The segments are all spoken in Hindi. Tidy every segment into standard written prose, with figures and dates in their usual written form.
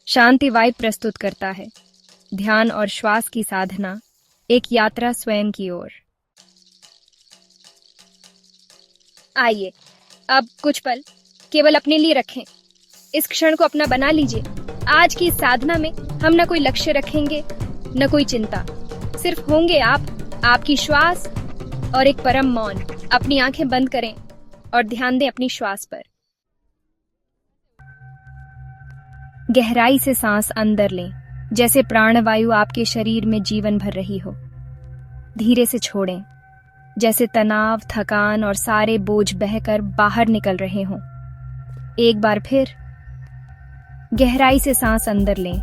शांति वाइब प्रस्तुत करता है ध्यान और श्वास की साधना, एक यात्रा स्वयं की ओर। आइए अब कुछ पल केवल अपने लिए रखें। इस क्षण को अपना बना लीजिए। आज की साधना में हम न कोई लक्ष्य रखेंगे, न कोई चिंता, सिर्फ होंगे आप, आपकी श्वास और एक परम मौन। अपनी आंखें बंद करें और ध्यान दें अपनी श्वास पर। गहराई से सांस अंदर लें, जैसे प्राणवायु आपके शरीर में जीवन भर रही हो। धीरे से छोड़ें, जैसे तनाव, थकान और सारे बोझ बहकर बाहर निकल रहे हों। एक बार फिर गहराई से सांस अंदर लें।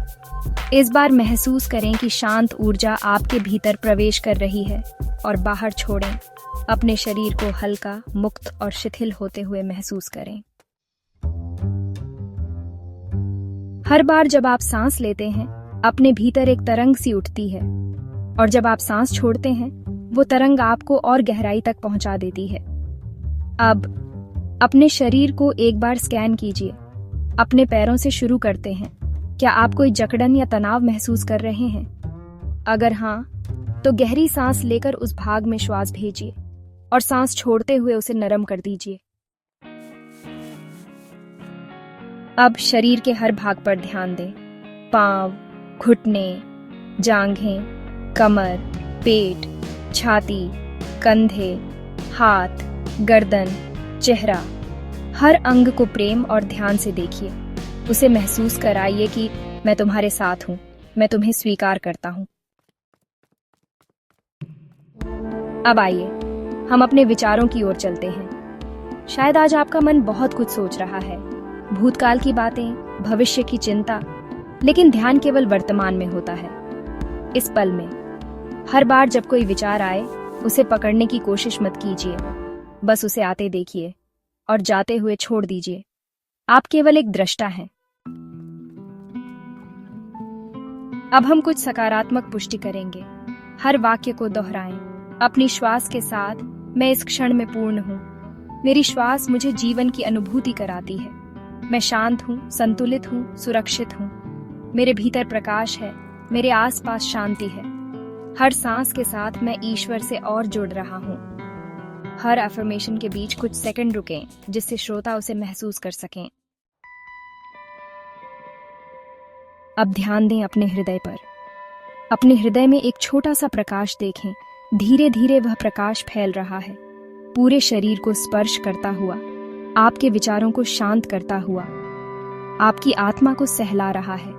इस बार महसूस करें कि शांत ऊर्जा आपके भीतर प्रवेश कर रही है और बाहर छोड़ें। अपने शरीर को हल्का, मुक्त और शिथिल होते हुए महसूस करें। हर बार जब आप सांस लेते हैं, अपने भीतर एक तरंग सी उठती है, और जब आप सांस छोड़ते हैं, वो तरंग आपको और गहराई तक पहुंचा देती है। अब अपने शरीर को एक बार स्कैन कीजिए। अपने पैरों से शुरू करते हैं। क्या आप कोई जकड़न या तनाव महसूस कर रहे हैं? अगर हाँ, तो गहरी सांस लेकर उस भाग में श्वास भेजिए और सांस छोड़ते हुए उसे नरम कर दीजिए। अब शरीर के हर भाग पर ध्यान दें। पांव, घुटने, जांघें, कमर, पेट, छाती, कंधे, हाथ, गर्दन, चेहरा। हर अंग को प्रेम और ध्यान से देखिए। उसे महसूस कराइए कि मैं तुम्हारे साथ हूं, मैं तुम्हें स्वीकार करता हूं। अब आइए हम अपने विचारों की ओर चलते हैं। शायद आज आपका मन बहुत कुछ सोच रहा है, भूतकाल की बातें, भविष्य की चिंता, लेकिन ध्यान केवल वर्तमान में होता है, इस पल में। हर बार जब कोई विचार आए, उसे पकड़ने की कोशिश मत कीजिए, बस उसे आते देखिए और जाते हुए छोड़ दीजिए। आप केवल एक दृष्टा हैं। अब हम कुछ सकारात्मक पुष्टि करेंगे। हर वाक्य को दोहराएं अपनी श्वास के साथ। मैं इस क्षण में पूर्ण हूं। मेरी श्वास मुझे जीवन की अनुभूति कराती है। मैं शांत हूं, संतुलित हूं, सुरक्षित हूं। मेरे भीतर प्रकाश है, मेरे आसपास शांति है। हर सांस के साथ मैं ईश्वर से और जुड़ रहा हूं। हर अफर्मेशन के बीच कुछ सेकंड रुकें, जिससे श्रोता उसे महसूस कर सकें। अब ध्यान दें अपने हृदय पर। अपने हृदय में एक छोटा सा प्रकाश देखें। धीरे धीरे वह प्रकाश फैल रहा है, पूरे शरीर को स्पर्श करता हुआ, आपके विचारों को शांत करता हुआ, आपकी आत्मा को सहला रहा है।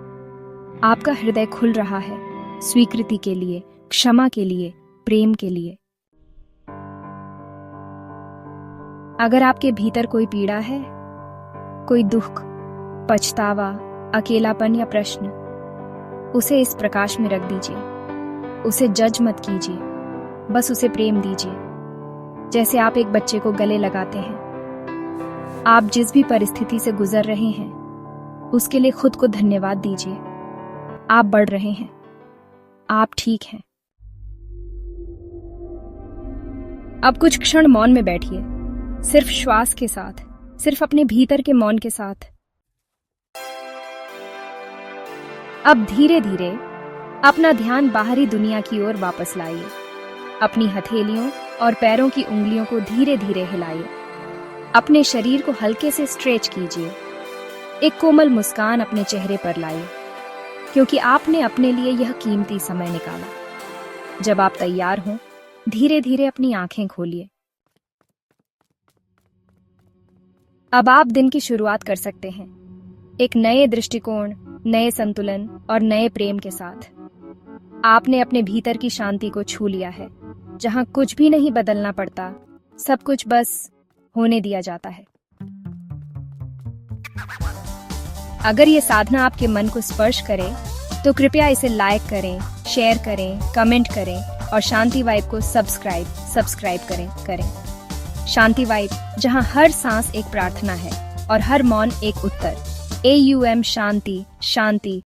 आपका हृदय खुल रहा है, स्वीकृति के लिए, क्षमा के लिए, प्रेम के लिए। अगर आपके भीतर कोई पीड़ा है, कोई दुख, पछतावा, अकेलापन या प्रश्न, उसे इस प्रकाश में रख दीजिए। उसे जज मत कीजिए, बस उसे प्रेम दीजिए, जैसे आप एक बच्चे को गले लगाते हैं। आप जिस भी परिस्थिति से गुजर रहे हैं, उसके लिए खुद को धन्यवाद दीजिए। आप बढ़ रहे हैं, आप ठीक हैं। अब कुछ क्षण मौन में बैठिए, सिर्फ श्वास के साथ, सिर्फ अपने भीतर के मौन के साथ। अब धीरे धीरे अपना ध्यान बाहरी दुनिया की ओर वापस लाइए। अपनी हथेलियों और पैरों की उंगलियों को धीरे धीरे हिलाइए। अपने शरीर को हल्के से स्ट्रेच कीजिए। एक कोमल मुस्कान अपने चेहरे पर लाइए, क्योंकि आपने अपने लिए यह कीमती समय निकाला। जब आप तैयार हों, धीरे धीरे अपनी आंखें खोलिए। अब आप दिन की शुरुआत कर सकते हैं, एक नए दृष्टिकोण, नए संतुलन और नए प्रेम के साथ। आपने अपने भीतर की शांति को छू लिया है, जहां कुछ भी नहीं बदलना पड़ता, सब कुछ बस होने दिया जाता है। अगर ये साधना आपके मन को स्पर्श करे, तो कृपया इसे लाइक करें, शेयर करें, कमेंट करें और शांति वाइब को सब्सक्राइब करें। शांति वाइब, जहां हर सांस एक प्रार्थना है और हर मौन एक उत्तर। AUM शांति, शांति,